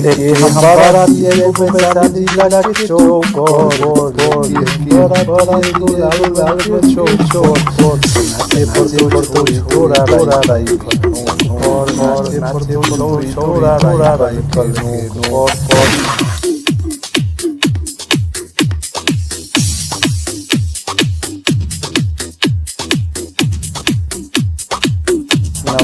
que hambara diye besa diga que chokor para diga que chokor nace por tu chora rai nace por tu chora rai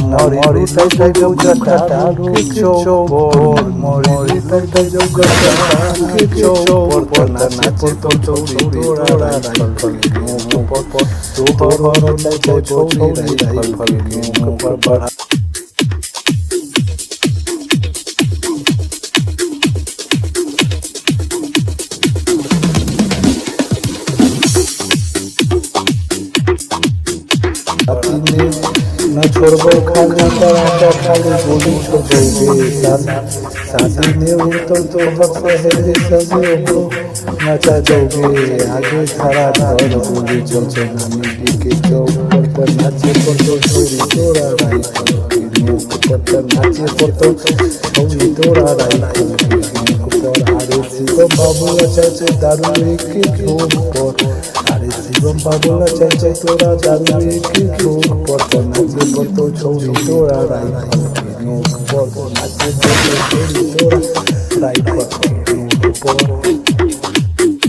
Mori tai jogata que chokor mori tai jogata que chokor por nace por tu chora rai por tu horo tai chori rai por न छोड़बो खाली पराठा खाली गोली छोड़बे शादी ने उतर तो हक है सजे हो नचा दोगे आगे खड़ा धर गोली चलचे नानी के चौक पर नाचे पर तो छोरी तोरा राई मुख पर नाचे पर तो छोरी तोरा राई पर आरे शिव बाबू चाचे दारू एक झोंक पर আরে জীবন পাগল চাইছে তোরা দারু কি ঠোক পড়ত নাচে পড়ত ছৌরি তোরা রাই নোক পড়ত নাচে পড়ত ছৌরি তোরা রাই পড়ত নোক পড়ত